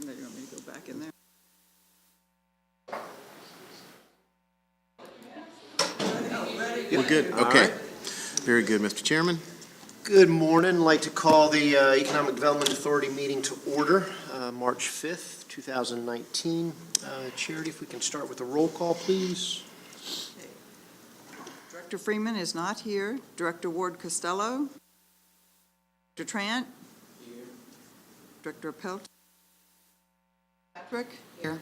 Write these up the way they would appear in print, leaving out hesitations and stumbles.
in there. You want me to go back in there? We're good. Okay. Very good, Mr. Chairman. Good morning. I'd like to call the Economic Development Authority meeting to order, March 5th, 2019. Charity, if we can start with a roll call, please. Director Freeman is not here. Director Ward Costello. Director Trant. Here. Director Pelt. Patrick. Here.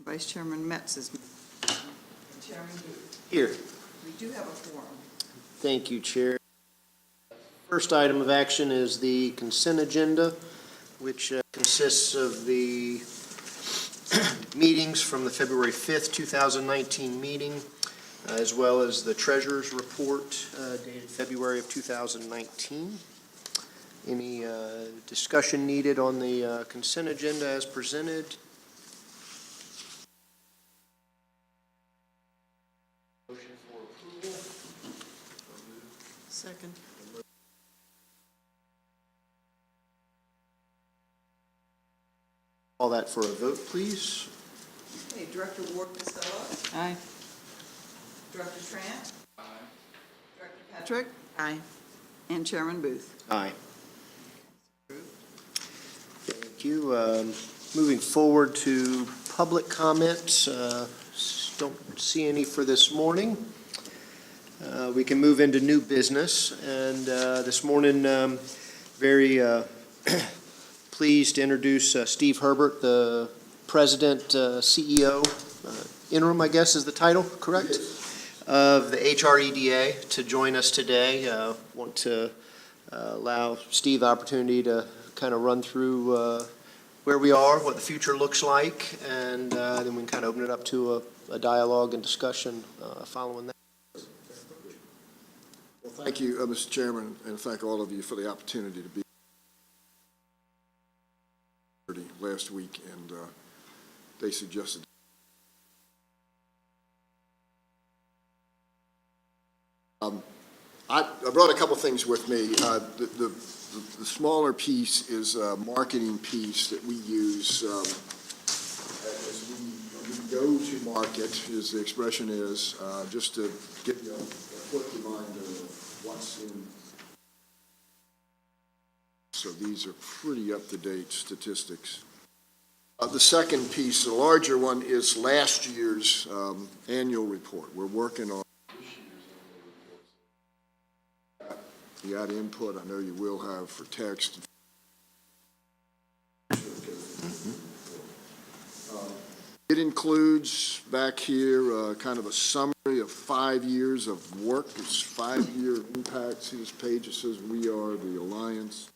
Vice Chairman Metz is here. Chairman Booth. Here. We do have a quorum. Thank you, Chair. First item of action is the consent agenda, which consists of the meetings from the February 5th, 2019 meeting, as well as the treasurer's report dated February of 2019. Any discussion needed on the consent agenda as presented? Motion for approval. Second. Call that for a vote, please. Okay, Director Ward Costello. Aye. Director Trant. Aye. Director Patrick. Aye. And Chairman Booth. Aye. Thank you. Moving forward to public comments. Don't see any for this morning. We can move into new business. And this morning, very pleased to introduce Steve Herbert, the President, CEO, interim, I guess is the title, correct? Of the HREDA to join us today. Want to allow Steve the opportunity to kind of run through where we are, what the future looks like, and then we can kind of open it up to a dialogue and discussion following that. Well, thank you, Mr. Chairman, and thank all of you for the opportunity to be last week, and they suggested I brought a couple things with me. The smaller piece is a marketing piece that we use as we go to market, as the expression is, just to give you a quick reminder of what's in. So these are pretty up-to-date statistics. The second piece, the larger one, is last year's annual report. We're working on this year's annual report. You got input, I know you will have for text. It includes back here kind of a summary of 5 years of work. It's 5-year impact. See this page, it says we are the Alliance.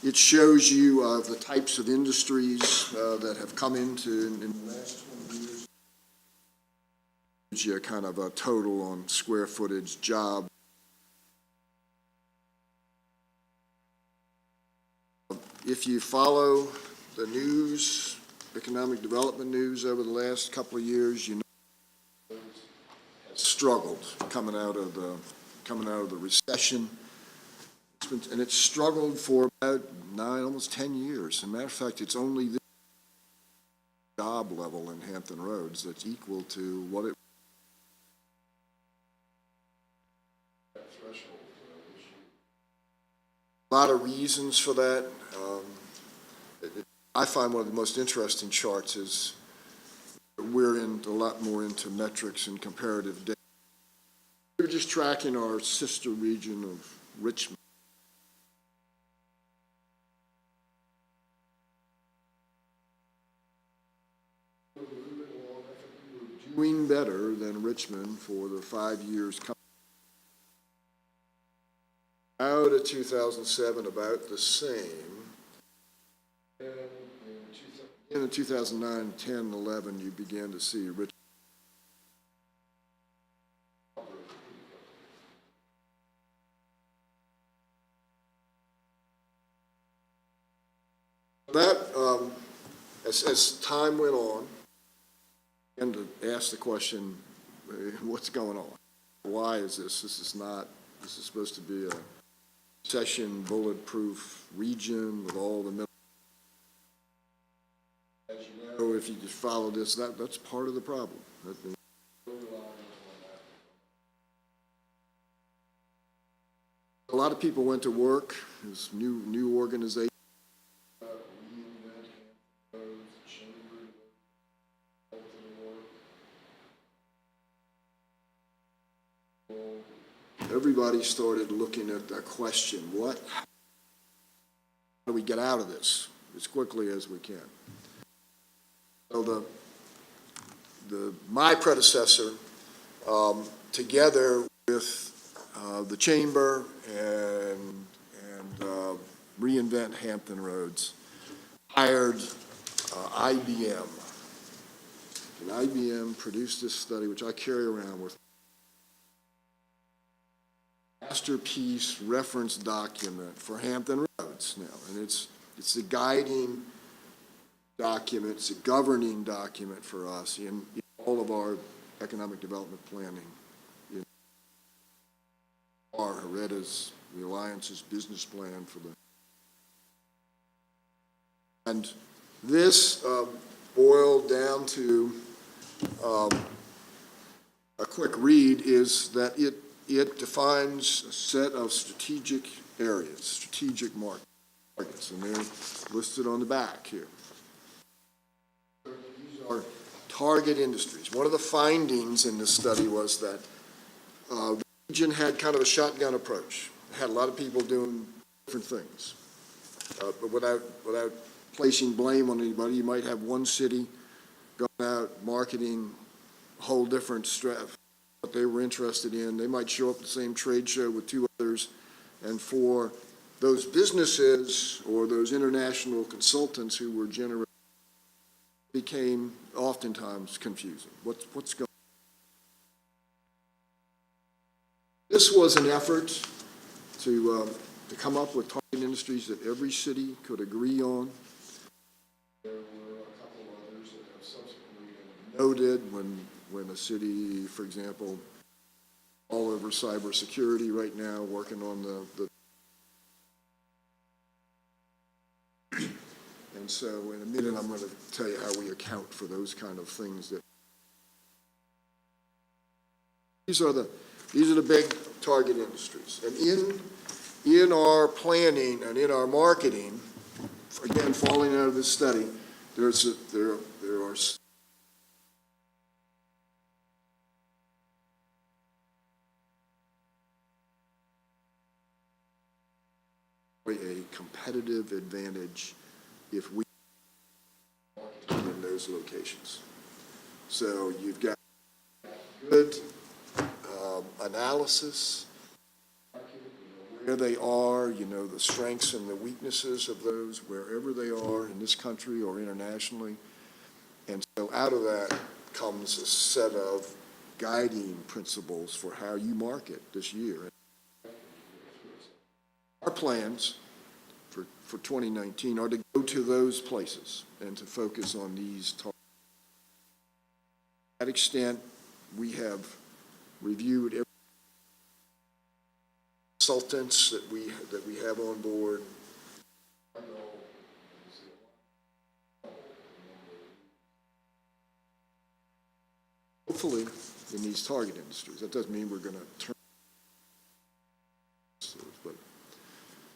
It shows you the types of industries that have come into in the last 20 years. It gives you a kind of a total on square footage, job. If you follow the news, economic development news over the last couple of years, you know it's struggled coming out of the recession. And it's struggled for about 9, almost 10 years. As a matter of fact, it's only the job level in Hampton Roads that's equal to what it threshold. A lot of reasons for that. I find one of the most interesting charts is we're a lot more into metrics and comparative data. We're just tracking our sister region of Richmond. Doing better than Richmond for the 5 years coming out of 2007, about the same. And in 2009, 10, 11, you began to see Richmond. That, as time went on, and to ask the question, what's going on? Why is this? This is supposed to be a recession bulletproof region with all the if you just follow this, that's part of the problem. A lot of people went to work, this new organization. Everybody started looking at that question, how do we get out of this as quickly as we can? So my predecessor, together with the chamber and Reinvent Hampton Roads, hired IBM. And IBM produced this study, which I carry around with, masterpiece reference document for Hampton Roads now, and it's the guiding document, it's a governing document for us in all of our economic development planning. In our Hereda's, the Alliance's business plan for the, and this boiled down to a quick read is that it defines a set of strategic areas, strategic markets, and they're listed on the back here. These are target industries. One of the findings in this study was that the region had kind of a shotgun approach. It had a lot of people doing different things. But without placing blame on anybody, you might have one city going out marketing a whole different what they were interested in. They might show up at the same trade show with two others, and for those businesses or those international consultants who were generating, became oftentimes confusing. What's going on? This was an effort to come up with target industries that every city could agree on. There were a couple of others that have subsequently been noted when a city, for example, all over cybersecurity right now, working on the and so in a minute I'm going to tell you how we account for those kind of things. That these are the big target industries, and in our planning and in our marketing, again falling out of this study, there are a competitive advantage if we in those locations. So you've got good analysis, where they are, the strengths and the weaknesses of those wherever they are in this country or internationally. And so out of that comes a set of guiding principles for how you market this year. Our plans for 2019 are to go to those places and to focus on these targets. To that extent, we have reviewed every consultants that we have on board. Hopefully, in these target industries. That doesn't mean we're going to turn.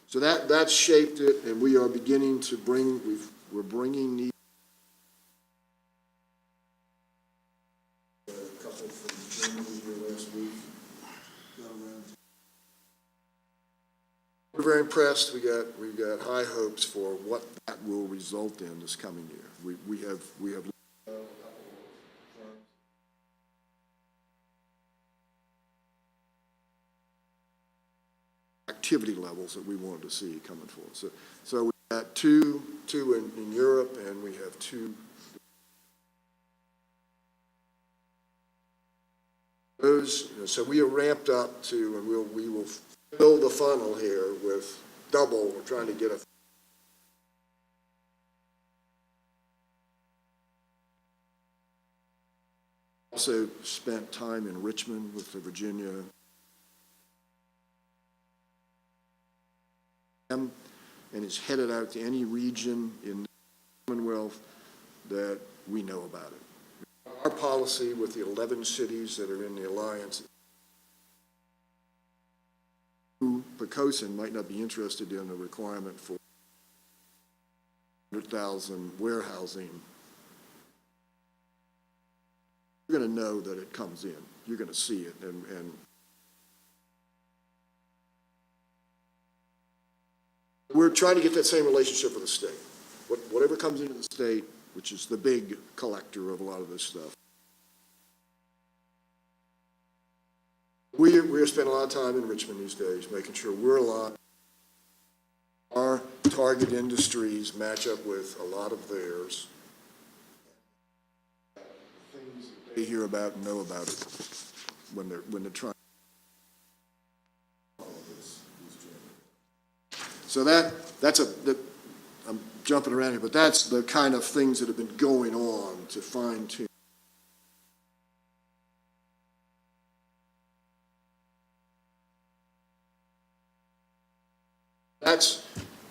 So that shaped it, and we are beginning to we're bringing these. A couple from Germany here last week. We're very impressed. We've got high hopes for what that will result in this coming year. We have activity levels that we wanted to see coming forward. So we got two in Europe, and we have two. So we are ramped up to, and we will fill the funnel here with double. We're trying to get a. Also spent time in Richmond with the Virginia. And is headed out to any region in the Commonwealth that we know about it. Our policy with the 11 cities that are in the alliance, Poquoson might not be interested in a requirement for 100,000 warehousing. You're going to know that it comes in. You're going to see it, and we're trying to get that same relationship with the state. Whatever comes into the state, which is the big collector of a lot of this stuff. We're spending a lot of time in Richmond these days, making sure we're aligned. Our target industries match up with a lot of theirs. Things that they hear about and know about it when they're trying. So I'm jumping around here, but that's the kind of things that have been going on to fine tune.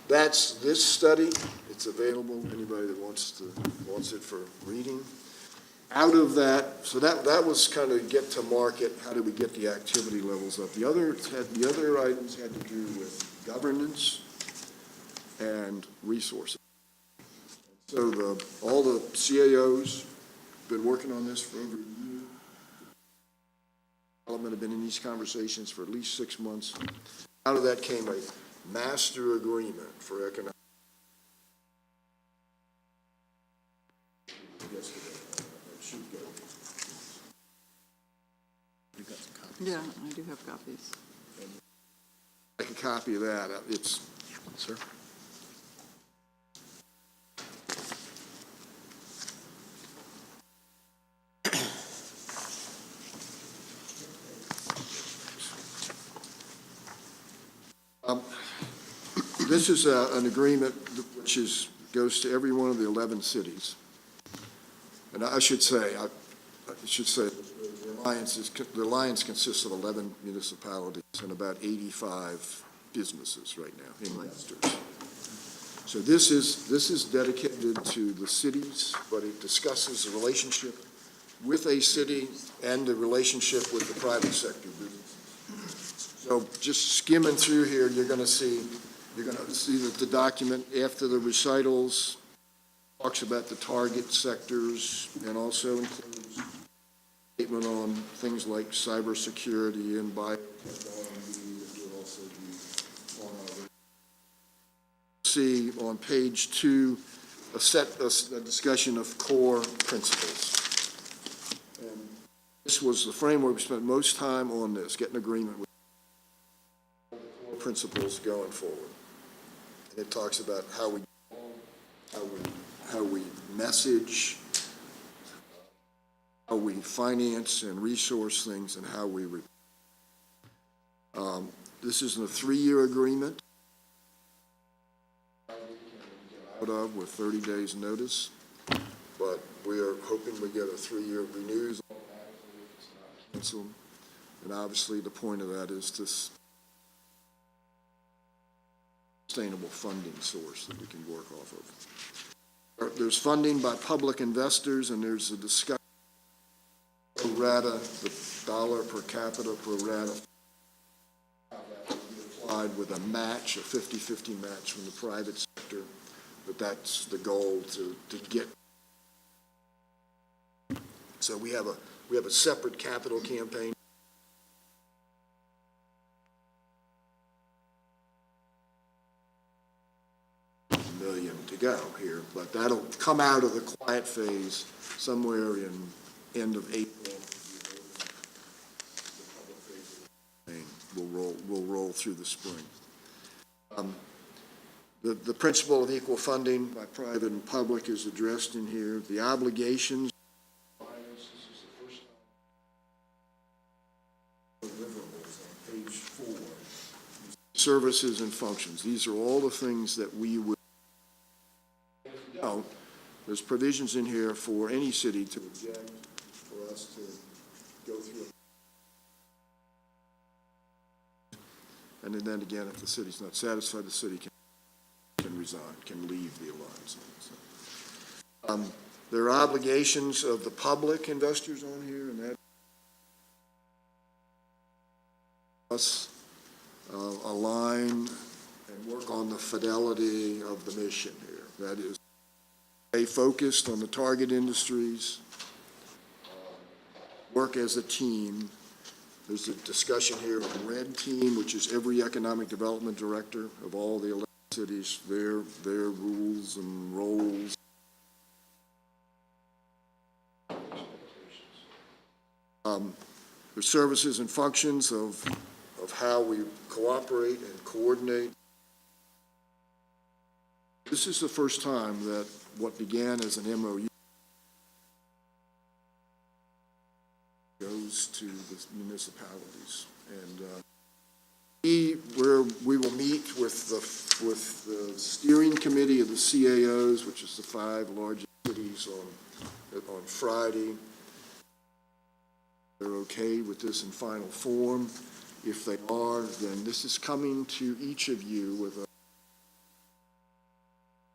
That's this study. It's available. Anybody that wants it for reading. Out of that, so that was kind of get to market. How do we get the activity levels up? The other items had to do with governance and resources. So all the CAOs have been working on this for over a year. Development have been in these conversations for at least 6 months. Out of that came a master agreement for economic. Yeah, I do have copies. Like a copy of that. It's, Sir? this is an agreement which goes to every one of the 11 cities. And I should say the alliance consists of 11 municipalities and about 85 businesses right now, investors. So this is dedicated to the cities, but it discusses the relationship with a city and the relationship with the private sector businesses. So just skimming through here, you're going to see that the document after the recitals talks about the target sectors and also includes a statement on things like cybersecurity and biotechnology. It will also be on our see on page 2 a discussion of core principles. And this was the framework we spent most time on this, getting agreement with the core principles going forward. And it talks about how we message, how we finance and resource things, and how we this is a 3-year agreement out of with 30 days notice, but we are hoping we get a 3-year renews, and obviously the point of that is this sustainable funding source that we can work off of. There's funding by public investors, and there's a discussion pro rata, the dollar per capita pro rata, how that will be applied with a match, a 50-50 match from the private sector. But that's the goal to get. So we have a separate capital campaign. Million to go here, but that'll come out of the quiet phase somewhere in end of April. We'll roll through the spring. The principle of equal funding by private and public is addressed in here. The obligations. This is the first time. Deliverables on page 4. Services and functions. These are all the things that we would. Don't. There's provisions in here for any city to object, for us to go through it. And then again, if the city's not satisfied, the city can resign, can leave the alliance. There are obligations of the public investors on here, and that us align and work on the fidelity of the mission here. That is, stay focused on the target industries, work as a team. There's a discussion here of the red team, which is every economic development director of all the 11 cities, their rules and roles. The services and functions of how we cooperate and coordinate. This is the first time that what began as an MOU goes to the municipalities. And we will meet with the steering committee of the CAOs, which is the 5 largest cities, on Friday. They're okay with this in final form. If they are, then this is coming to each of you with a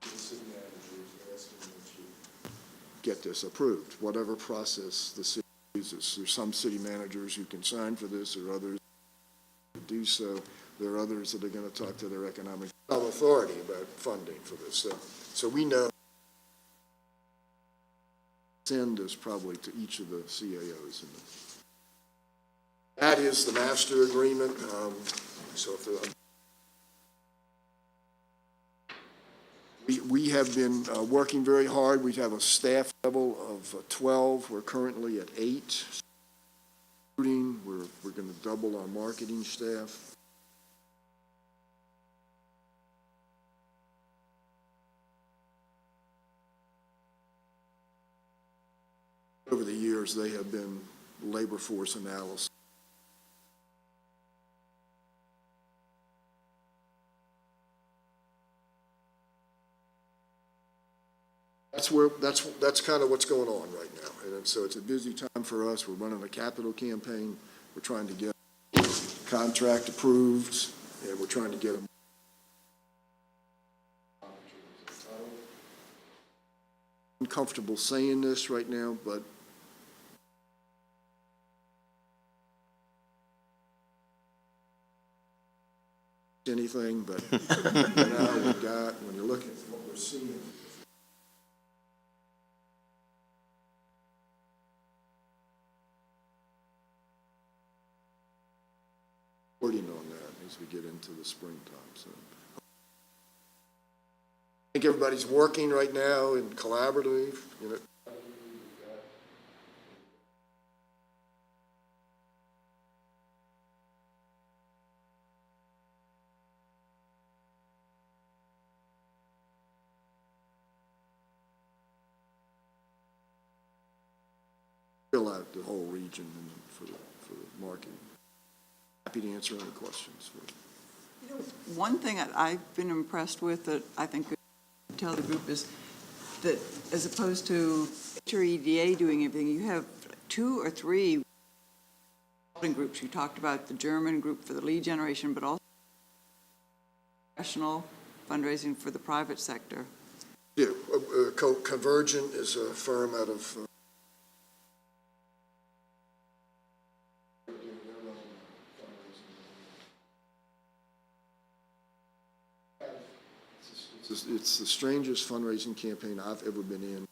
city manager asking them to get this approved, whatever process the city uses. There's some city managers who can sign for this, or others who do so. There are others that are going to talk to their economic authority about funding for this. So we know send is probably to each of the CAOs. That is the master agreement. So if we have been working very hard. We have a staff level of 12. We're currently at 8. We're going to double our marketing staff. Over the years, they have been labor force analysis. That's kind of what's going on right now. And so it's a busy time for us. We're running a capital campaign. We're trying to get contract approved, and we're trying to get them. I'm comfortable saying this right now, but anything, but now we've got, when you're looking at what we're seeing. On that as we get into the springtime. So I think everybody's working right now and collaborative. Fill out the whole region for the marketing. Happy to answer any questions. One thing I've been impressed with that I think could tell the group is that as opposed to HREDA doing everything, you have 2 or 3 groups. You talked about the German group for the lead generation, but also professional fundraising for the private sector. Yeah, Convergent is a firm out of it's the strangest fundraising campaign I've ever been in.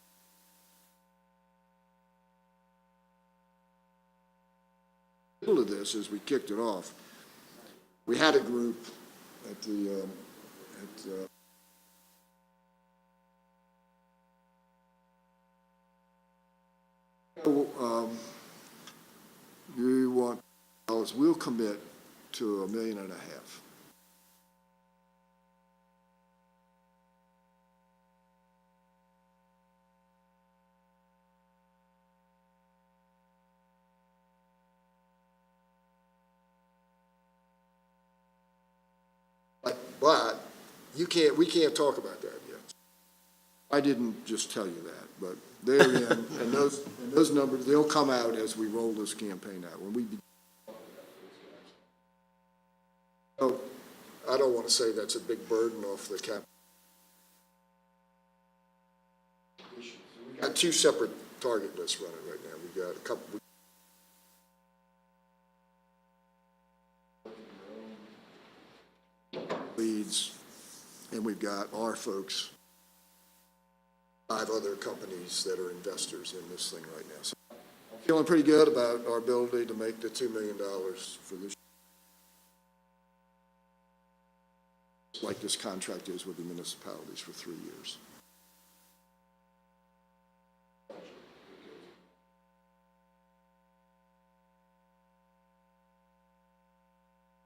The middle of this, as we kicked it off, we had a group at the you want dollars, we'll commit to $1.5 million. But we can't talk about that yet. I didn't just tell you that, but they're in, and those numbers, they'll come out as we roll this campaign out. When we begin. So I don't want to say that's a big burden off the cap. We got got two separate target lists running right now. We've got a couple. Leads, and we've got our folks, 5 other companies that are investors in this thing right now. So I'm feeling pretty good about our ability to make the $2 million for this, like this contract is with the municipalities for 3 years.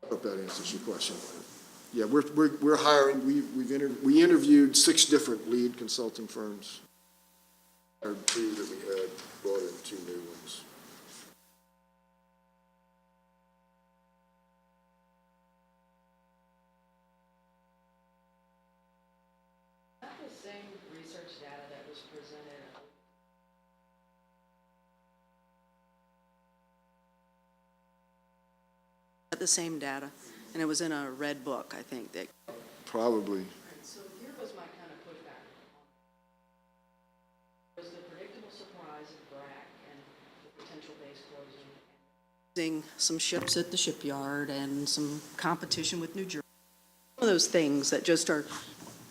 I hope that answers your question. Yeah, we're hiring. We interviewed 6 different lead consulting firms. Or 2 that we had, brought in 2 new ones. Not the same research data that was presented. The same data, and it was in a red book, I think, that. Probably. So here was my kind of pushback. Was the predictable surprise of BRAC and the potential base closing. Some ships at the shipyard and some competition with New Jersey. One of those things that just are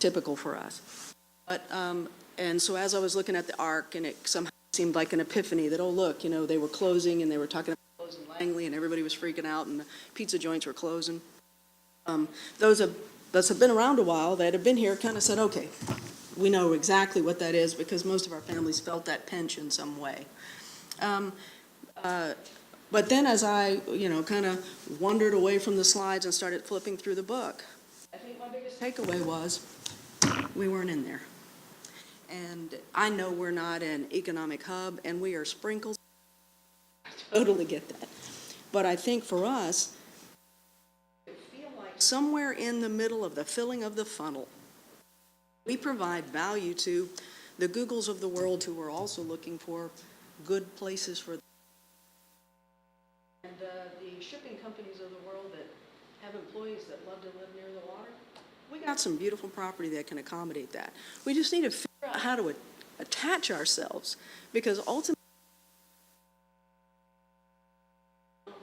typical for us. But, and so as I was looking at the arc, and it somehow seemed like an epiphany that, oh, look, you know, they were closing and they were talking about closing Langley and everybody was freaking out and the pizza joints were closing. Those have been around a while, that have been here, kind of said, okay, we know exactly what that is because most of our families felt that pinch in some way. But then as I, you know, kind of wandered away from the slides and started flipping through the book, I think my biggest takeaway was we weren't in there. And I know we're not an economic hub and we are sprinkles. I totally get that. But I think for us, I feel like somewhere in the middle of the filling of the funnel, we provide value to the Googles of the world who are also looking for good places for them. And the shipping companies of the world that have employees that love to live near the water. We got some beautiful property that can accommodate that. We just need to figure out how to attach ourselves, because ultimately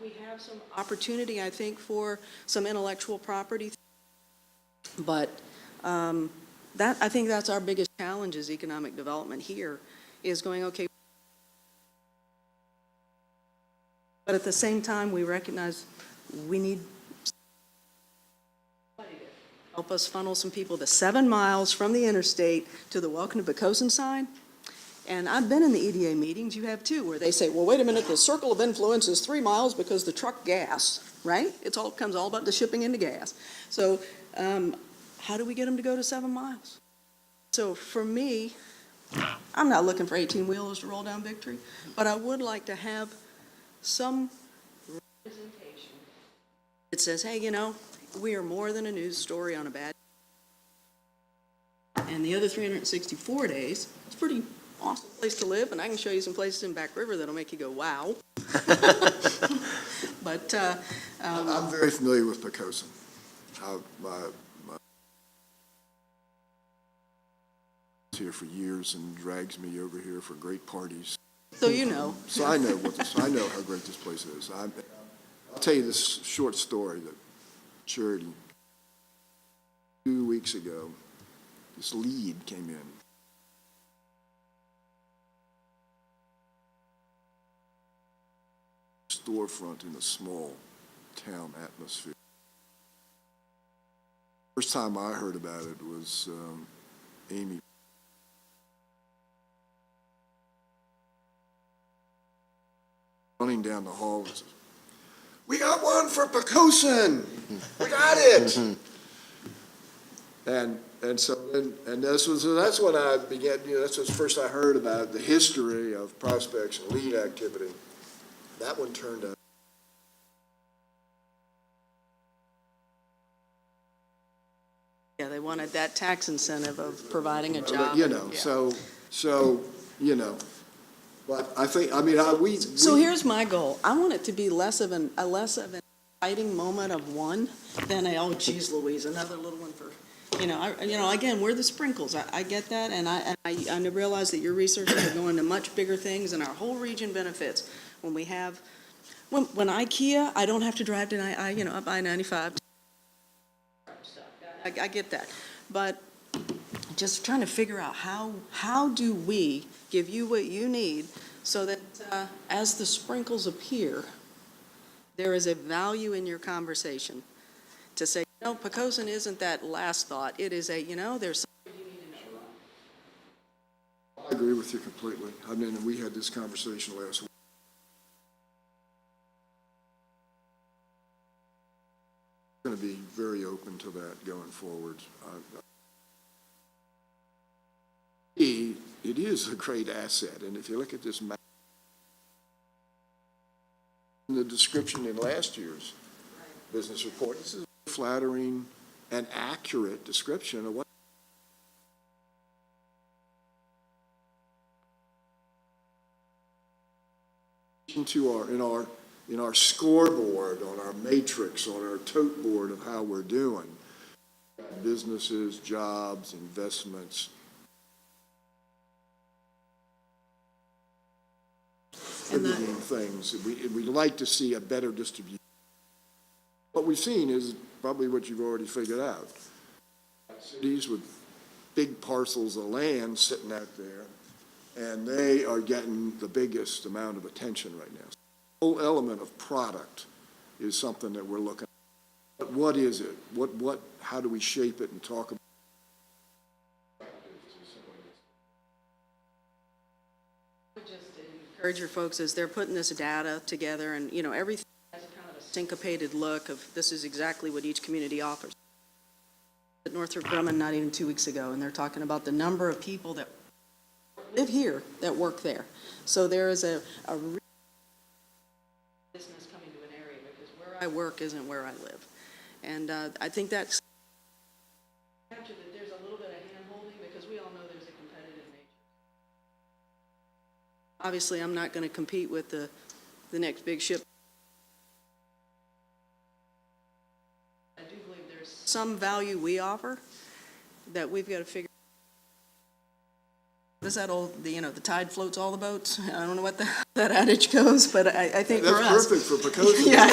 we have some opportunity, I think, for some intellectual property. But I think that's our biggest challenge is economic development here, is going, okay, but at the same time, we recognize we need help us funnel some people to 7 miles from the interstate to the Welcome to Poquoson sign. And I've been in the EDA meetings, you have too, where they say, well, wait a minute, the circle of influence is 3 miles because the truck gas, right? It comes all about the shipping into gas. So how do we get them to go to 7 miles? So for me, I'm not looking for 18-wheelers to roll down Victory, but I would like to have some representation. It says, hey, you know, we are more than a news story on a bad day. And the other 364 days, it's a pretty awesome place to live, and I can show you some places in Back River that'll make you go, wow. But I'm very familiar with Poquoson. My here for years and drags me over here for great parties. so you know. So I know I know how great this place is. I'll tell you this short story that Charity, 2 weeks ago, this lead came in. Storefront in a small town atmosphere. First time I heard about it was Amy. Running down the hall and says, "We got one for Poquoson. We got it." And so that's when I began. You know, that's the first I heard about the history of prospects and lead activity. That one turned out. Yeah, they wanted that tax incentive of providing a job. You know, Yeah. so you know, but I think we. So here's my goal. I want it to be less of an exciting moment of one than oh geez Louise, another little one for Again, we're the sprinkles. I get that, and I realize that your researchers are going to much bigger things, and our whole region benefits when we have, when IKEA, I don't have to drive to, up I-95. I get that, but just trying to figure out how do we give you what you need so that as the sprinkles appear, there is a value in your conversation to say, Poquoson isn't that last thought. It is there's something you need to know. I agree with you completely. I mean, we had this conversation last week. I'm going to be very open to that going forward. It is a great asset, and if you look at this map, the description in last year's business report, this is a flattering and accurate description of what in our scoreboard, on our matrix, on our tote board of how we're doing. Businesses, jobs, investments. Everything things. We'd like to see a better distribution. What we've seen is probably what you've already figured out. Cities with big parcels of land sitting out there, and they are getting the biggest amount of attention right now. The whole element of product is something that we're looking at. But what is it? How do we shape it and talk about it? Just encourage your folks as they're putting this data together, and everything has kind of a syncopated look of this is exactly what each community offers. At Northrop Grumman not even 2 weeks ago, and they're talking about the number of people that live here that work there. So there is a real business coming to an area because where I work isn't where I live, and I think that's captured that there's a little bit of hand-holding because we all know there's a competitive nature. Obviously, I'm not going to compete with the next big ship. I do believe there's some value we offer that we've got to figure. Is that old, the tide floats all the boats? I don't know what that adage goes, but I think for us. That's perfect for Poquoson. Yeah,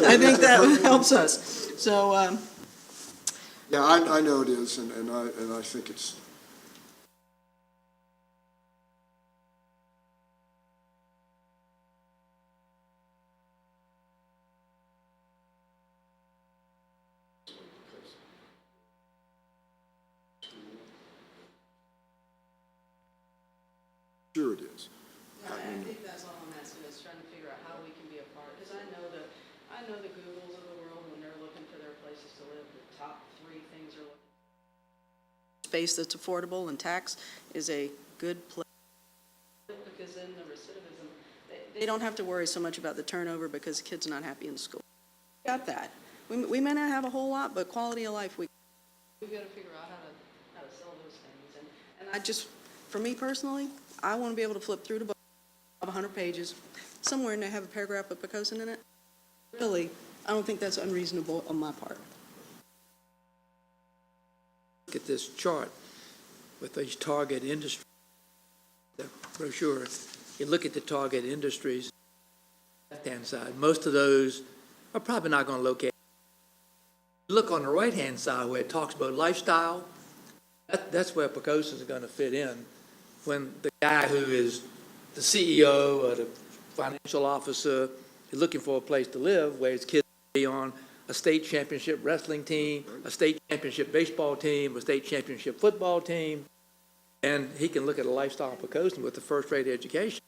I think that helps us. So. Yeah, I know it is, and I think it's. Sure it is. I think that's all I'm asking is trying to figure out how we can be a part, because I know the Googles of the world when they're looking for their places to live, the top 3 things are looking. Space that's affordable and tax is a good place, because then the recidivism, they don't have to worry so much about the turnover because the kid's not happy in school. Got that. We may not have a whole lot, but quality of life, we've got to figure out how to sell those things. And I just, for me personally, I want to be able to flip through the book of 100 pages, somewhere in there have a paragraph of Poquoson in it. Really, I don't think that's unreasonable on my part. Look at this chart with these target industries, the brochure. You look at the target industries, left-hand side, most of those are probably not going to locate. Look on the right-hand side where it talks about lifestyle, that's where Poquoson is going to fit in. When the guy who is the CEO or the financial officer is looking for a place to live where his kids will be on a state championship wrestling team, a state championship baseball team, a state championship football team, and he can look at a lifestyle of Poquoson with a first-rate education.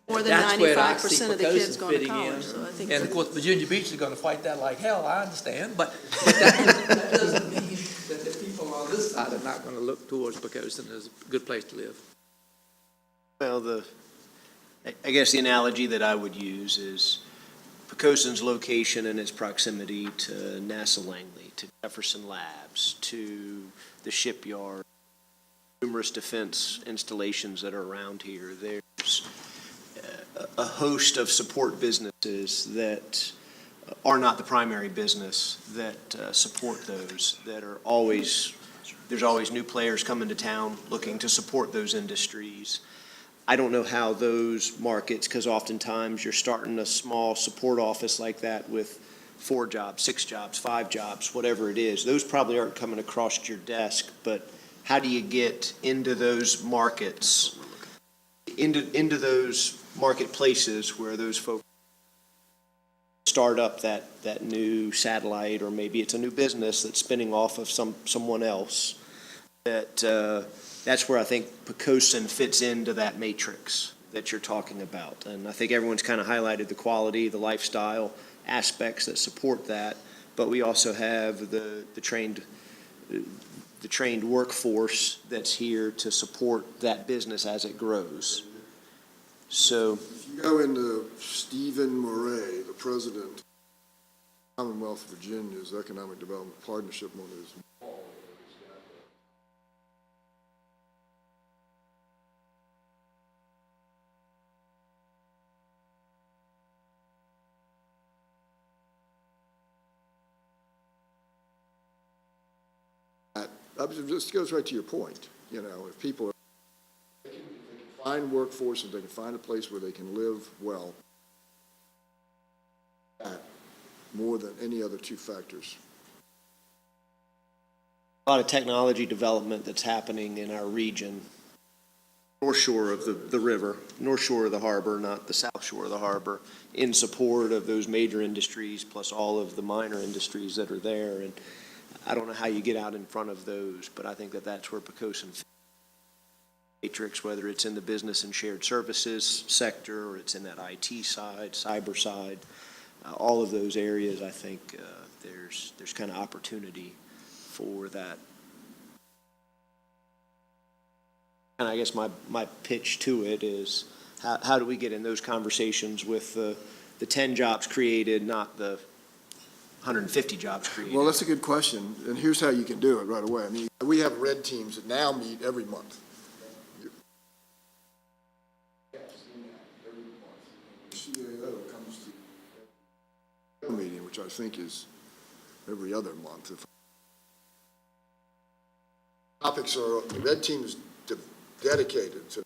More than 95% of the kids going to college. So I think and of course, Virginia Beach is going to fight that like hell, I understand, but that doesn't mean that the people on this side are not going to look towards Poquoson as a good place to live. Well, I guess the analogy that I would use is Poquoson's location and its proximity to NASA Langley, to Jefferson Labs, to the shipyard, numerous defense installations that are around here. There's a host of support businesses that are not the primary business that support those, that are always, there's always new players coming to town looking to support those industries. I don't know how those markets, because oftentimes you're starting a small support office like that with 4 jobs, 6 jobs, 5 jobs, whatever it is. Those probably aren't coming across your desk, but how do you get into those markets, into those marketplaces where those folks start up that new satellite, or maybe it's a new business that's spinning off of someone else? That's where I think Poquoson fits into that matrix that you're talking about. And I think everyone's kind of highlighted the quality, the lifestyle aspects that support that, but we also have the trained workforce that's here to support that business as it grows. So If you go into Stephen Murray, the president of the Commonwealth of Virginia's Economic Development Partnership, one of his this goes right to your point. You know, if people they can find workforce, if they can find a place where they can live well, that more than any other 2 factors. a lot of technology development that's happening in our region, north shore of the river, north shore of the harbor, not the south shore of the harbor, in support of those major industries, plus all of the minor industries that are there. And I don't know how you get out in front of those, but I think that that's where Poquoson fits matrix, whether it's in the business and shared services sector, or it's in that IT side, cyber side, all of those areas. I think there's kind of opportunity for that. And I guess my pitch to it is, how do we get in those conversations with the 10 jobs created, not the 150 jobs created? Well, that's a good question, and here's how you can do it right away. I mean, we have red teams that now meet every month. CAO comes to a meeting, which I think is every other month. Topics are, the red team is dedicated to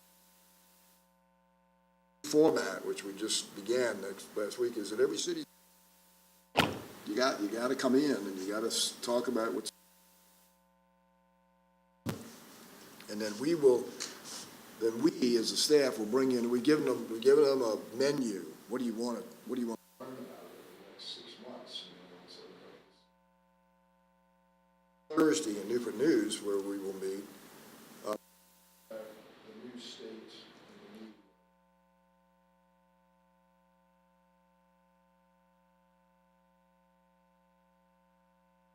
format, which we just began last week, is that every city you got to come in and you got to talk about what's, and then we as a staff will bring in, we're giving them a menu. What do you want to learn about over the next 6 months? Thursday in Newport News, where we will meet the new states and the new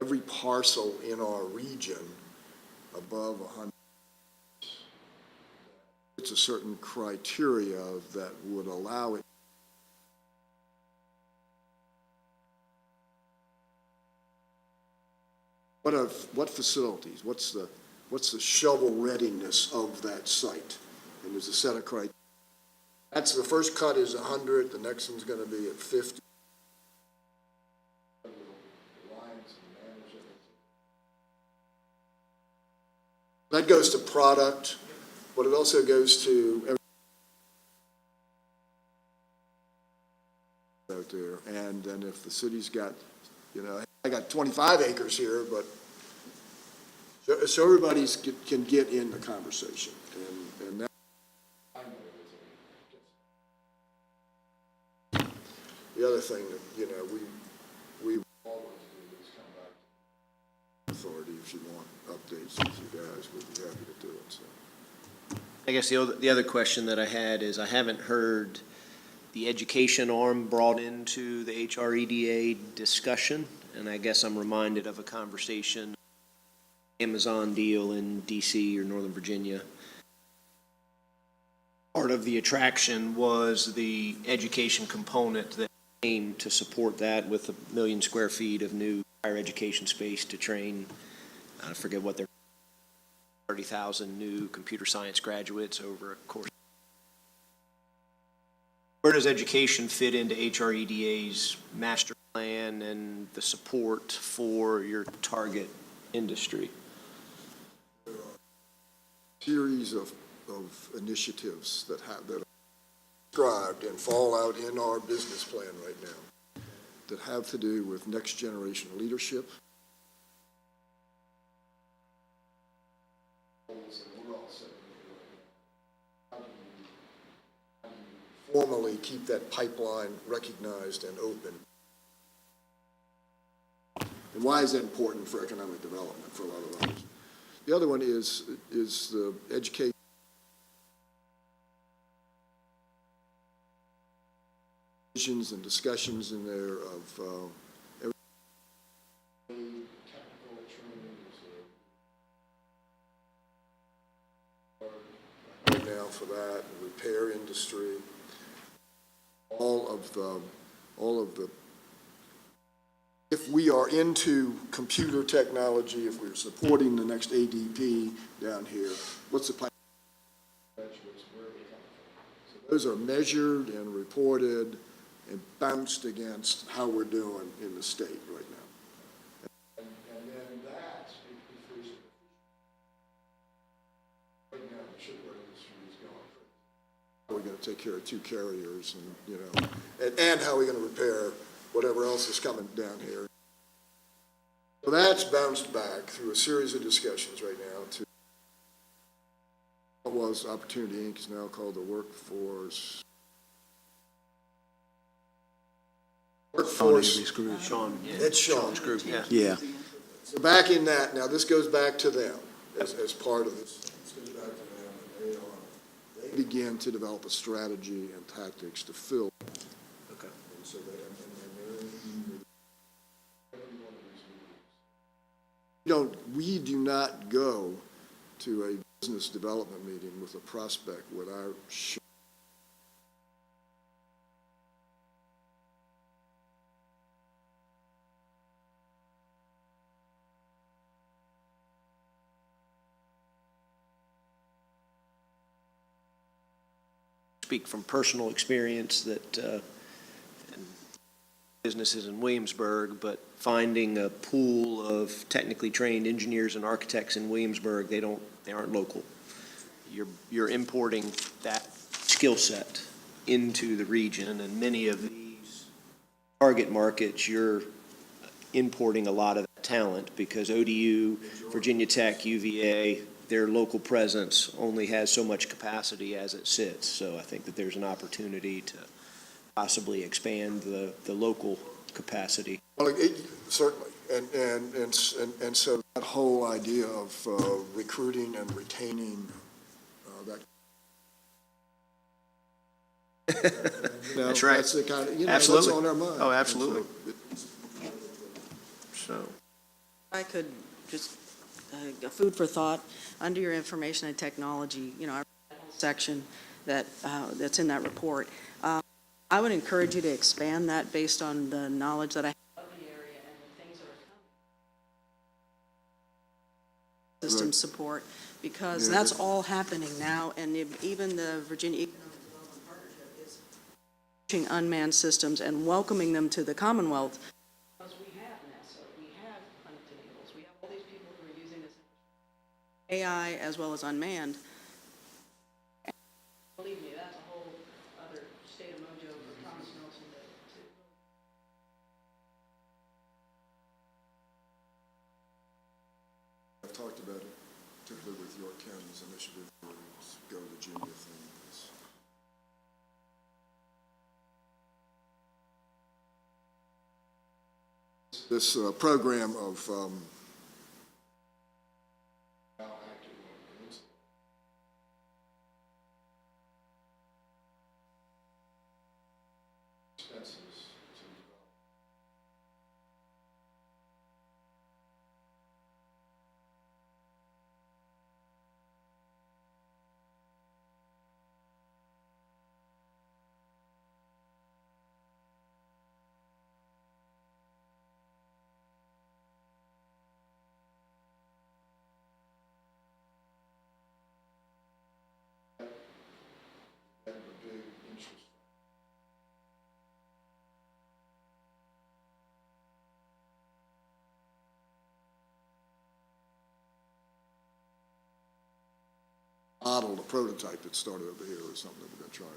every parcel in our region above 100, it's a certain criteria that would allow it. What facilities? What's the shovel readiness of that site? And there's a set of criteria. That's the first cut is 100. The next one's going to be at 50. That goes to product, but it also goes to out there. And then if the city's got, I got 25 acres here, but so everybody can get in the conversation. And that, the other thing that, we always do is come back to authority if you want updates with you guys, we'd be happy to do it. So. I guess the other question that I had is, I haven't heard the education arm brought into the HREDA discussion, and I guess I'm reminded of a conversation, Amazon deal in DC or Northern Virginia. Part of the attraction was the education component that came to support that, with 1 million square feet of new higher education space to train, I forget what they're, 30,000 new computer science graduates over a course. Where does education fit into HREDA's master plan and the support for your target industry? Series of initiatives that are described and fall out in our business plan right now that have to do with next generation leadership. Formally keep that pipeline recognized and open. And why is that important for economic development for a lot of others? The other one is the education. Visions and discussions in there of technical training right now for that, the repair industry, all of the if we are into computer technology, if we're supporting the next ADP down here, what's the plan? So those are measured and reported and bounced against how we're doing in the state right now. And then that, if there's right now, the shipyard industry is going. How are we going to take care of two carriers and how are we going to repair whatever else is coming down here? So that's bounced back through a series of discussions right now to what was Opportunity Inc. is now called the Workforce Sean. It's Sean's group, yeah. Yeah. So back in that, now this goes back to them as part of this. This goes back to them, and they begin to develop a strategy and tactics to fill. Okay. And so they, and they're in every one of these meetings. We do not go to a business development meeting with a prospect without Speak from personal experience that businesses in Williamsburg, but finding a pool of technically trained engineers and architects in Williamsburg, they aren't local. You're importing that skill set into the region, and many of these target markets, you're importing a lot of that talent because ODU, Virginia Tech, UVA, their local presence only has so much capacity as it sits. So I think that there's an opportunity to possibly expand the local capacity. Well, certainly, and so that whole idea of recruiting and retaining that. That's right. That's the kind of, Absolutely. that's on our mind. Oh, absolutely. So. I could just, food for thought, under your information and technology, our section that's in that report. I would encourage you to expand that based on the knowledge that I have of the area and the things that are coming. System support, because that's all happening now, and even the Virginia Economic Development Partnership is pushing unmanned systems and welcoming them to the Commonwealth. Because we have NASA, we have Huntington Ingalls, we have all these people who are using this AI as well as unmanned. And believe me, that's a whole other state of mojo for Thomas Nelson to I've talked about it, particularly with York County's initiative to go to Virginia things. This program of expenses to develop. model, a prototype that started over here or something that we're going to try.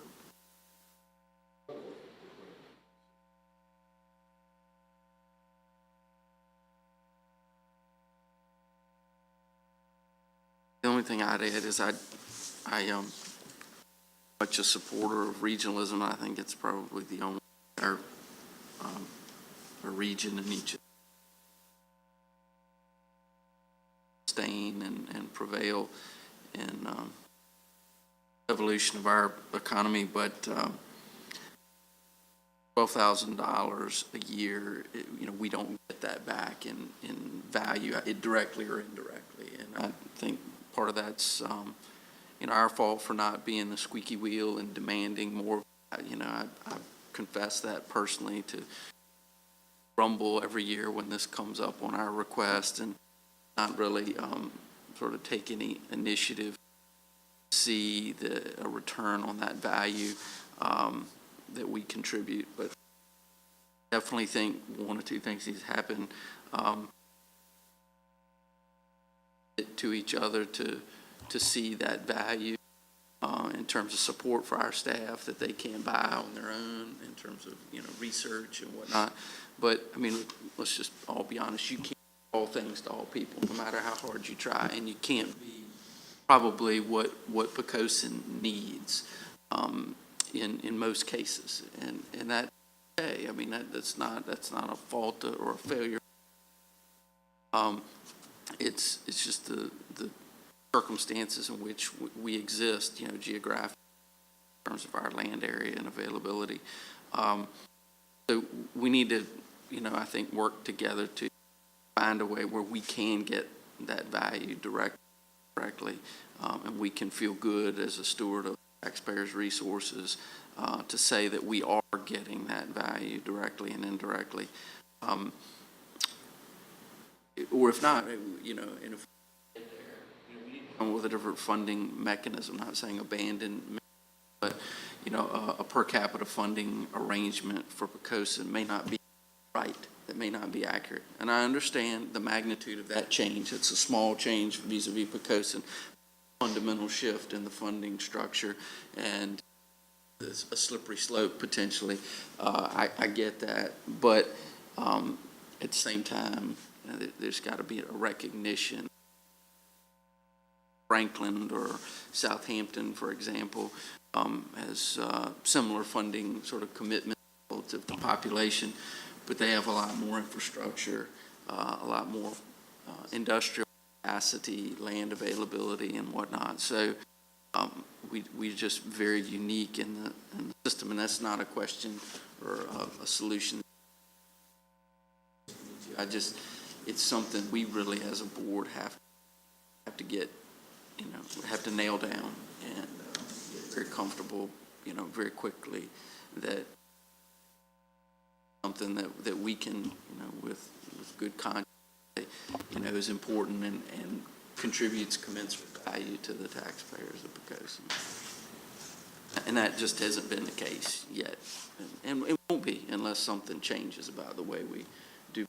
The only thing I'd add is I much a supporter of regionalism. I think it's probably the only a region in each sustain and prevail in evolution of our economy. But $12,000 a year, we don't get that back in value, directly or indirectly. And I think part of that's our fault for not being the squeaky wheel and demanding more. I confess that personally, to grumble every year when this comes up on our request and not really sort of take any initiative to see a return on that value that we contribute. But definitely think one or two things need to happen to each other to see that value in terms of support for our staff that they can buy on their own, in terms of research and whatnot. But I mean, let's just all be honest. You can't be all things to all people, no matter how hard you try, and you can't be probably what Poquoson needs in most cases, and that. I mean, that's not a fault or a failure. It's just the circumstances in which we exist, geographically, in terms of our land area and availability. So we need to, I think, work together to find a way where we can get that value directly, and we can feel good as a steward of taxpayers' resources to say that we are getting that value directly and indirectly. Or if not, and if we come with a different funding mechanism, not saying abandon, but a per capita funding arrangement for Poquoson may not be right. That may not be accurate. And I understand the magnitude of that change. It's a small change vis-a-vis Poquoson, fundamental shift in the funding structure, and there's a slippery slope potentially. I get that, but at the same time, there's got to be a recognition. Franklin or Southampton, for example, has similar funding sort of commitment relative to population, but they have a lot more infrastructure, a lot more industrial capacity, land availability, and whatnot. So we're just very unique in the system, and that's not a question or a solution. It's something we really, as a board, have to get, have to nail down and get very comfortable, very quickly, that something that we can, with good conscience, is important and contributes commensurate value to the taxpayers of Poquoson. And that just hasn't been the case yet. And it won't be unless something changes about the way we do.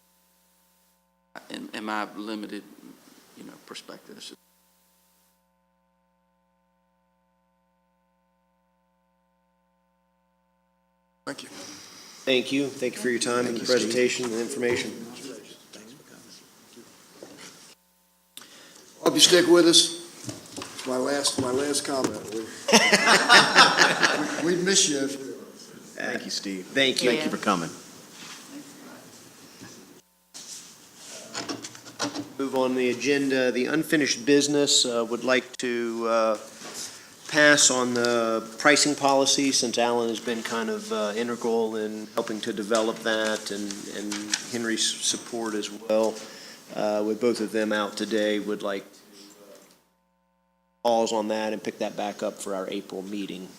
In my limited, perspective. Thank you. Thank you. Thank you for your time and the presentation and information. Hope you stick with us. It's my last comment. We'd miss you. Thank you, Steve. Thank you. Thank you for coming. Move on the agenda. The unfinished business would like to pass on the pricing policy, since Alan has been kind of integral in helping to develop that, and Henry's support as well. With both of them out today, would like to pause on that and pick that back up for our April meeting.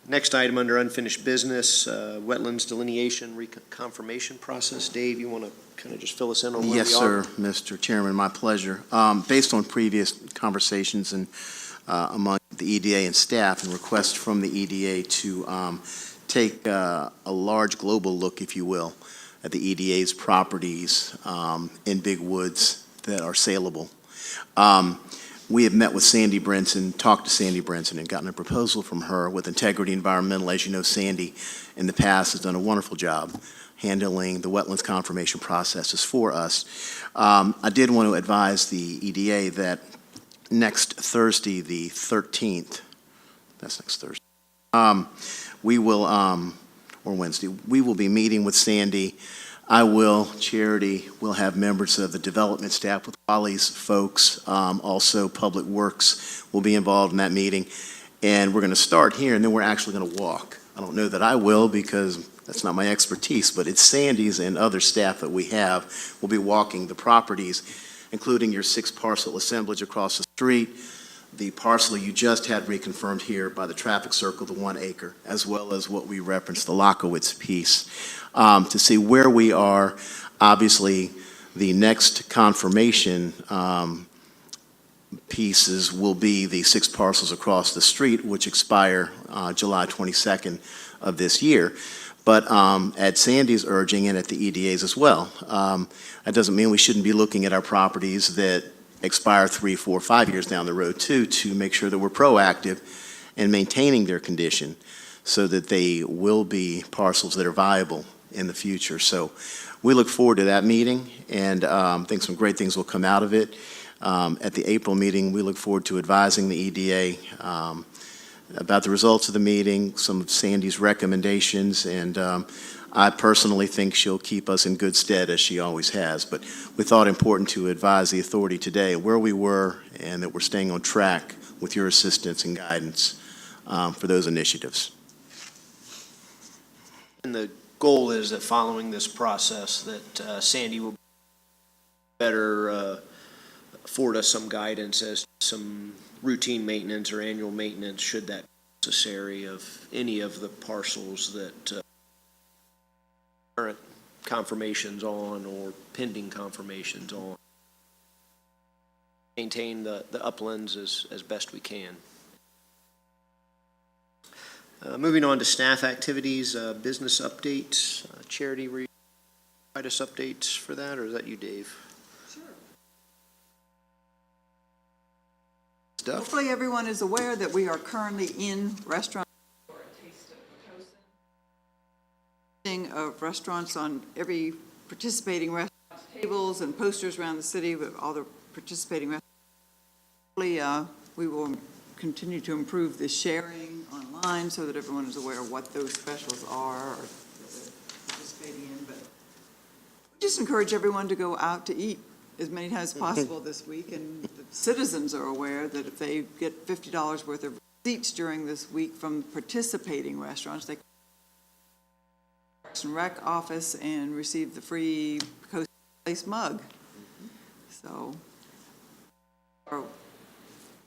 Next item under unfinished business, wetlands delineation reconfirmation process. Dave, you want to kind of just fill us in on where we are? Yes, sir, Mr. Chairman, my pleasure. Based on previous conversations and among the EDA and staff and requests from the EDA to take a large global look, if you will, at the EDA's properties in Big Woods that are saleable We have met with Sandy Brinson, talked to Sandy Brinson, and gotten a proposal from her with Integrity Environmental. As you know, Sandy in the past has done a wonderful job handling the wetlands confirmation processes for us. I did want to advise the EDA that next Thursday, the 13th, that's next Thursday, we will, or Wednesday, we will be meeting with Sandy. I will, Charity will have members of the development staff with Wally's folks. Also, Public Works will be involved in that meeting. And we're going to start here, and then we're actually going to walk. I don't know that I will because that's not my expertise, but it's Sandy's and other staff that we have will be walking the properties, including your 6-parcel assemblage across the street, the parcel you just had reconfirmed here by the traffic circle, the 1 acre, as well as what we referenced, the Lockowitz piece, to see where we are. Obviously, the next confirmation pieces will be the 6 parcels across the street, which expire July 22nd of this year. But at Sandy's urging and at the EDA's as well, that doesn't mean we shouldn't be looking at our properties that expire 3, 4, 5 years down the road too, to make sure that we're proactive in maintaining their condition so that they will be parcels that are viable in the future. So we look forward to that meeting and think some great things will come out of it. At the April meeting, we look forward to advising the EDA about the results of the meeting, some of Sandy's recommendations, and I personally think she'll keep us in good stead as she always has. But we thought it important to advise the authority today where we were and that we're staying on track with your assistance and guidance for those initiatives. And the goal is that following this process that Sandy will better afford us some guidance as to some routine maintenance or annual maintenance should that be necessary of any of the parcels that current confirmations on or pending confirmations on. Maintain the uplands as best we can. Moving on to staff activities, business updates. Charity, will you provide us updates for that, or is that you, Dave? Sure. Hopefully everyone is aware that we are currently in restaurant for a taste of Poquoson. Of restaurants on every participating restaurant, tables and posters around the city with all the participating restaurants. Hopefully, we will continue to improve the sharing online so that everyone is aware of what those specials are or participating in. But we just encourage everyone to go out to eat as many times as possible this week, and the citizens are aware that if they get $50 worth of receipts during this week from participating restaurants, they can go to the Parks and Rec office and receive the free Coast Place mug. So,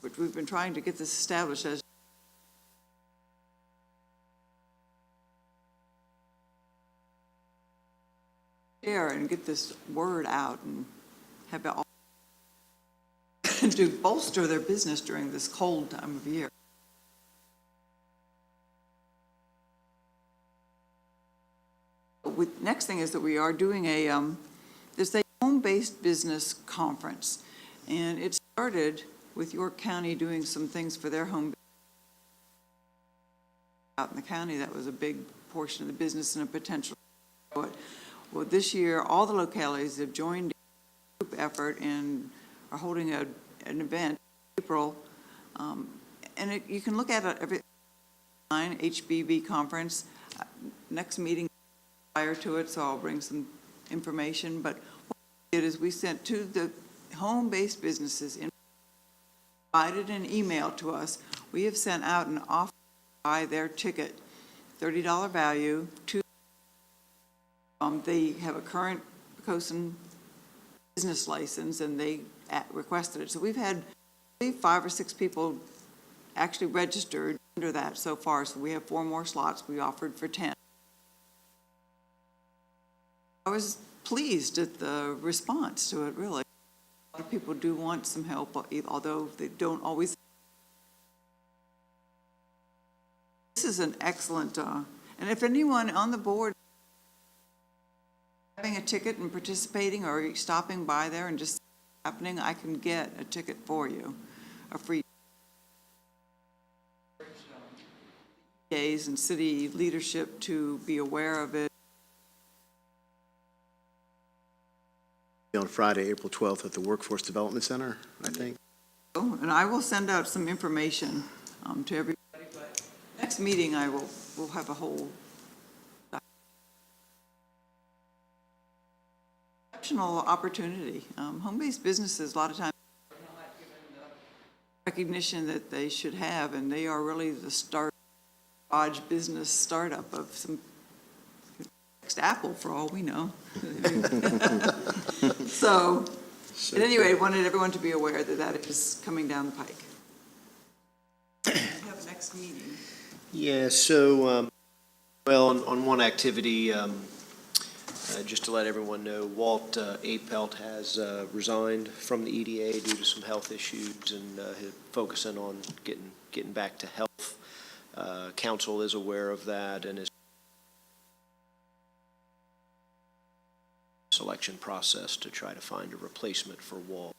which we've been trying to get this established as share and get this word out and have it all to bolster their business during this cold time of year. Next thing is that we are doing there's a home-based business conference, and it started with York County doing some things for their home out in the county. That was a big portion of the business and a potential. Well, this year, all the localities have joined a group effort and are holding an event in April. And you can look at it every HBB conference. Next meeting prior to it, so I'll bring some information. But what we did is we sent to the home-based businesses provided an email to us. We have sent out an offer to buy their ticket, $30 value, to they have a current Poquoson business license and they requested it. So we've had 5 or 6 people actually registered under that so far. So we have 4 more slots we offered for 10. I was pleased at the response to it, really. A lot of people do want some help, although they don't always. This is an excellent, and if anyone on the board having a ticket and participating or stopping by there and just happening, I can get a ticket for you, a free days and city leadership to be aware of it. On Friday, April 12th at the Workforce Development Center, I think. Oh, and I will send out some information to everybody, but next meeting we'll have a whole exceptional opportunity. Home-based businesses, a lot of times, are not given the recognition that they should have, and they are really the business startup of some next Apple, for all we know. So, but anyway, I wanted everyone to be aware that that is coming down the pike. We have a next meeting. Yeah, so, well, on one activity, just to let everyone know, Walt Apelt has resigned from the EDA due to some health issues and he's focusing on getting back to health. Council is aware of that and is selection process to try to find a replacement for Walt.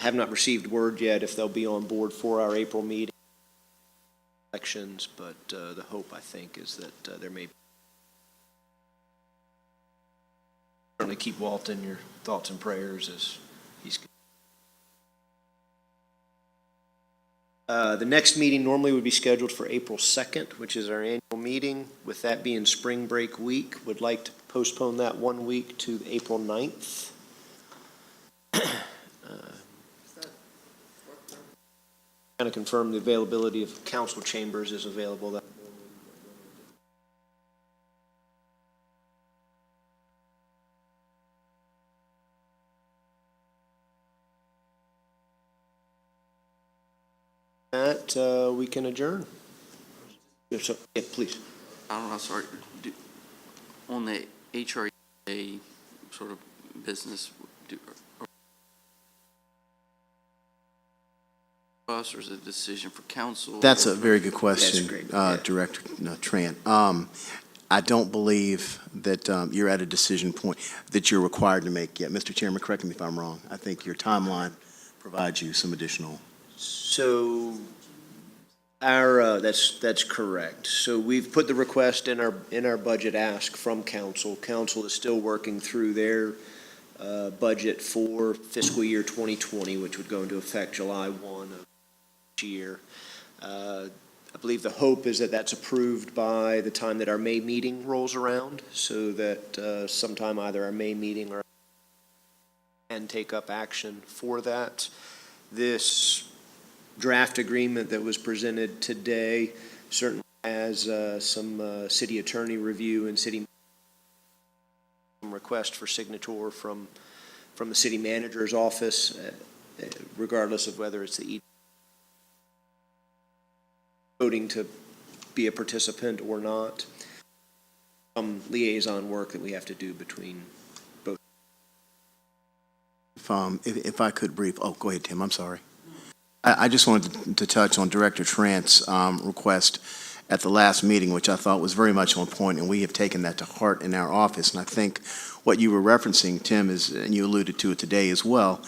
Have not received word yet if they'll be on board for our April meeting elections, but the hope, I think, is that there may be. Certainly keep Walt in your thoughts and prayers as he's. The next meeting normally would be scheduled for April 2nd, which is our annual meeting. With that being spring break week, would like to postpone that 1 week to April 9th. Kind of confirm the availability of council chambers is available that. We can adjourn. Yeah, please. I don't know, sorry, on the HRA sort of business, us, or is it a decision for council? That's a very good question, That's great. Director Trant. I don't believe that you're at a decision point that you're required to make yet. Mr. Chairman, correct me if I'm wrong. I think your timeline provides you some additional. So that's correct. So we've put the request in our budget ask from council. Council is still working through their budget for fiscal year 2020, which would go into effect July 1 of each year. I believe the hope is that that's approved by the time that our May meeting rolls around, so that sometime either our May meeting or can take up action for that. This draft agreement that was presented today certainly has some city attorney review and city request for signature from the city manager's office, regardless of whether it's the voting to be a participant or not. Some liaison work that we have to do between both. If I could brief, go ahead, Tim, I'm sorry. I just wanted to touch on Director Trant's request at the last meeting, which I thought was very much on point, and we have taken that to heart in our office. And I think what you were referencing, Tim, is, and you alluded to it today as well,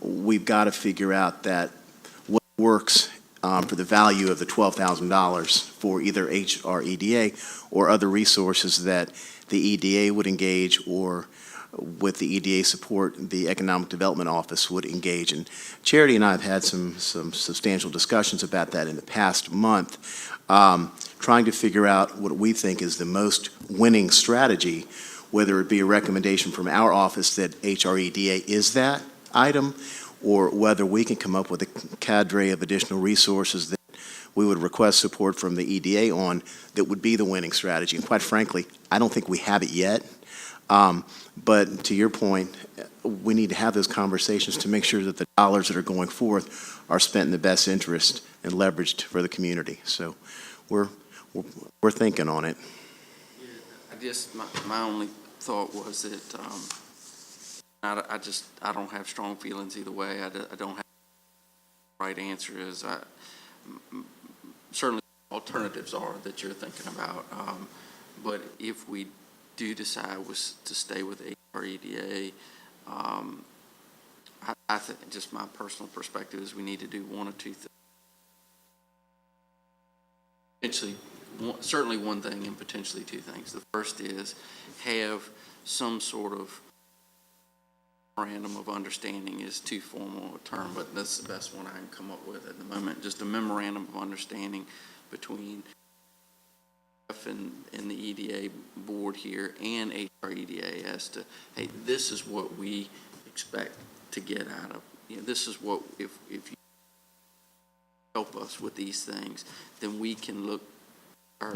we've got to figure out that what works for the value of the $12,000 for either HREDA or other resources that the EDA would engage, or with the EDA support, the Economic Development Office would engage. And Charity and I have had some substantial discussions about that in the past month, trying to figure out what we think is the most winning strategy, whether it be a recommendation from our office that HREDA is that item, or whether we can come up with a cadre of additional resources that we would request support from the EDA on that would be the winning strategy. And quite frankly, I don't think we have it yet. But to your point, we need to have those conversations to make sure that the dollars that are going forth are spent in the best interest and leveraged for the community. So we're thinking on it. I guess my only thought was that I don't have strong feelings either way. I don't have the right answer. Is certainly alternatives are that you're thinking about, but if we do decide to stay with HREDA, I think, just my personal perspective is we need to do one or two things. Potentially, certainly one thing and potentially two things. The first is have some sort of memorandum of understanding, is too formal a term, but that's the best one I can come up with at the moment. Just a memorandum of understanding between F and the EDA board here and HREDA as to, hey, this is what we expect to get out of, this is what, if you help us with these things, then we can look our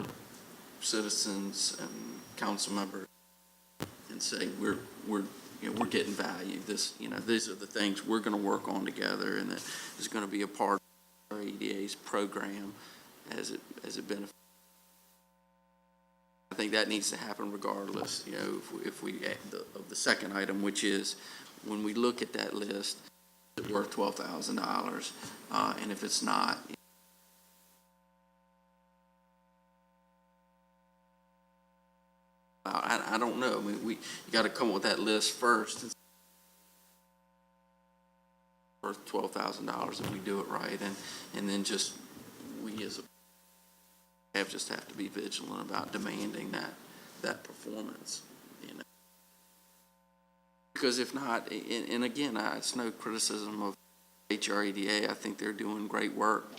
citizens and council members and say, we're getting value. These are the things we're going to work on together, and that is going to be a part of our EDA's program as it benefits. I think that needs to happen regardless, if we of the second item, which is when we look at that list, is it worth $12,000? And if it's not, I don't know. I mean, you got to come up with that list first. It's worth $12,000 if we do it right, and then just we as a have to be vigilant about demanding that performance, because if not, and again, it's no criticism of HREDA. I think they're doing great work,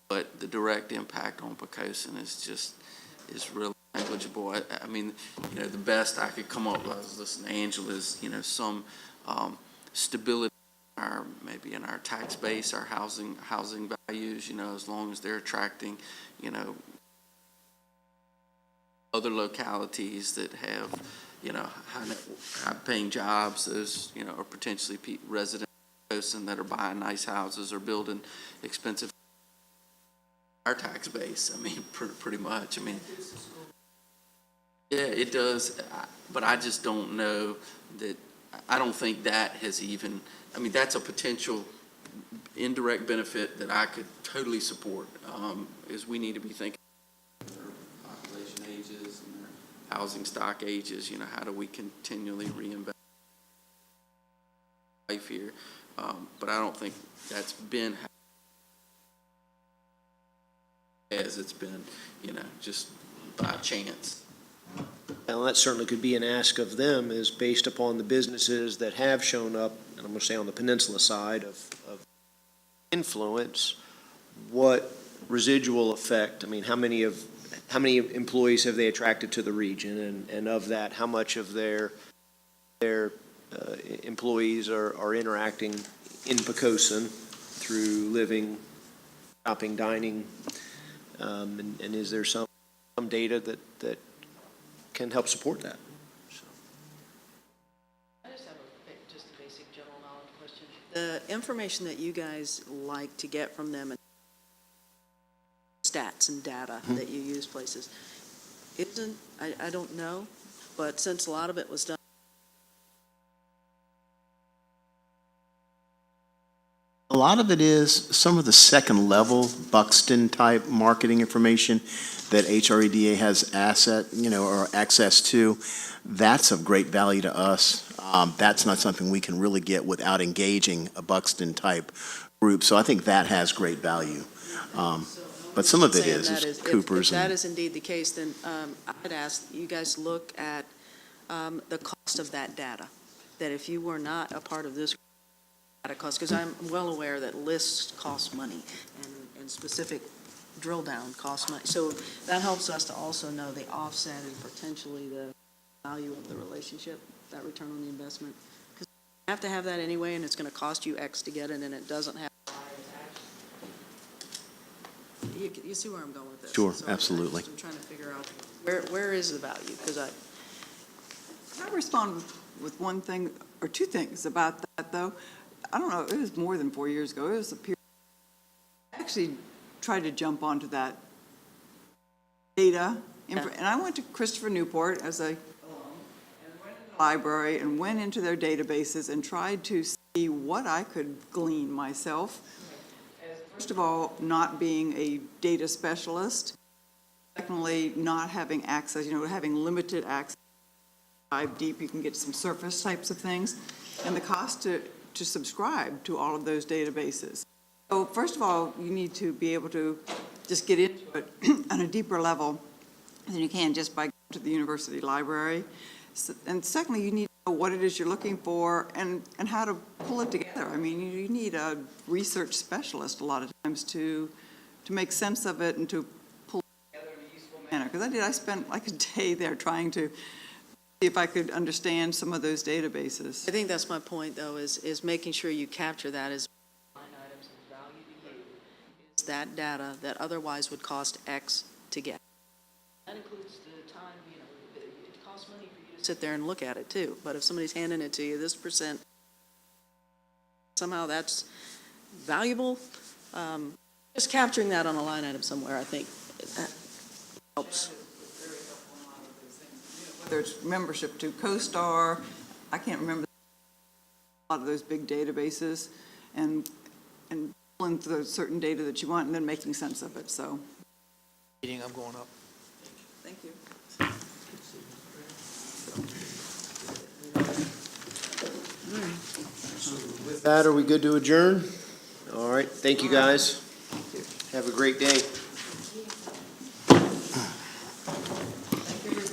but the direct impact on Poquoson is really negligible. I mean, the best I could come up with, I was listening to Angela, is some stability maybe in our tax base, our housing values, as long as they're attracting, other localities that have, high-paying jobs, those, are potentially residents that are buying nice houses or building expensive. Our tax base, I mean, pretty much. I mean, yeah, it does, but I just don't know that. I don't think that has even. I mean, that's a potential indirect benefit that I could totally support, is we need to be thinking of their population ages and their housing stock ages, how do we continually reinvest life here? But I don't think that's been as it's been, just by chance. And that certainly could be an ask of them, is based upon the businesses that have shown up, and I'm going to say on the peninsula side of influence, what residual effect, I mean, how many employees have they attracted to the region, and of that, how much of their employees are interacting in Poquoson through living, shopping, dining, and is there some data that can help support that? I just have just a basic general knowledge question. The information that you guys like to get from them, and stats and data that you use places, I don't know, but since a lot of it was done. A lot of it is some of the second level Buxton type marketing information that HREDA has or access to. That's of great value to us. That's not something we can really get without engaging a Buxton type group. So I think that has great value. But some of it is Cooper's. If that is indeed the case, then I'd ask you guys look at the cost of that data. That if you were not a part of this data cost, because I'm well aware that lists cost money and specific drill down costs money. So that helps us to also know the offset and potentially the value of the relationship, that return on the investment. Because you have to have that anyway, and it's going to cost you X to get it, and it doesn't have. You see where I'm going with this? Sure, So absolutely. I'm trying to figure out where is the value, because Can I respond with one thing or two things about that, though? I don't know, it was more than 4 years ago. It was a period. I actually tried to jump onto that data, and I went to Christopher Newport as a library and went into their databases and tried to see what I could glean myself. First of all, not being a data specialist. Secondly, not having access, having limited access dive deep, you can get some surface types of things, and the cost to subscribe to all of those databases. So first of all, you need to be able to just get into it on a deeper level than you can just by going to the university library. And secondly, you need to know what it is you're looking for and how to pull it together. I mean, you need a research specialist a lot of times to make sense of it and to pull it together in a useful manner. Because I spent like a day there trying to see if I could understand some of those databases. I think that's my point, though, is making sure you capture that as line items of value to you, is that data that otherwise would cost X to get. That includes the time, it costs money for you to sit there and look at it, too. But if somebody's handing it to you, this percent, somehow that's valuable. Just capturing that on a line item somewhere, I think, helps. Whether it's membership to CoStar, I can't remember a lot of those big databases, and pulling through certain data that you want and then making sense of it, so. Meeting, I'm going up. Thank you. With that, are we good to adjourn? All right, thank you, guys. Have a great day.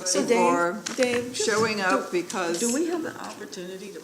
So for Dave, showing up because. do we have the opportunity to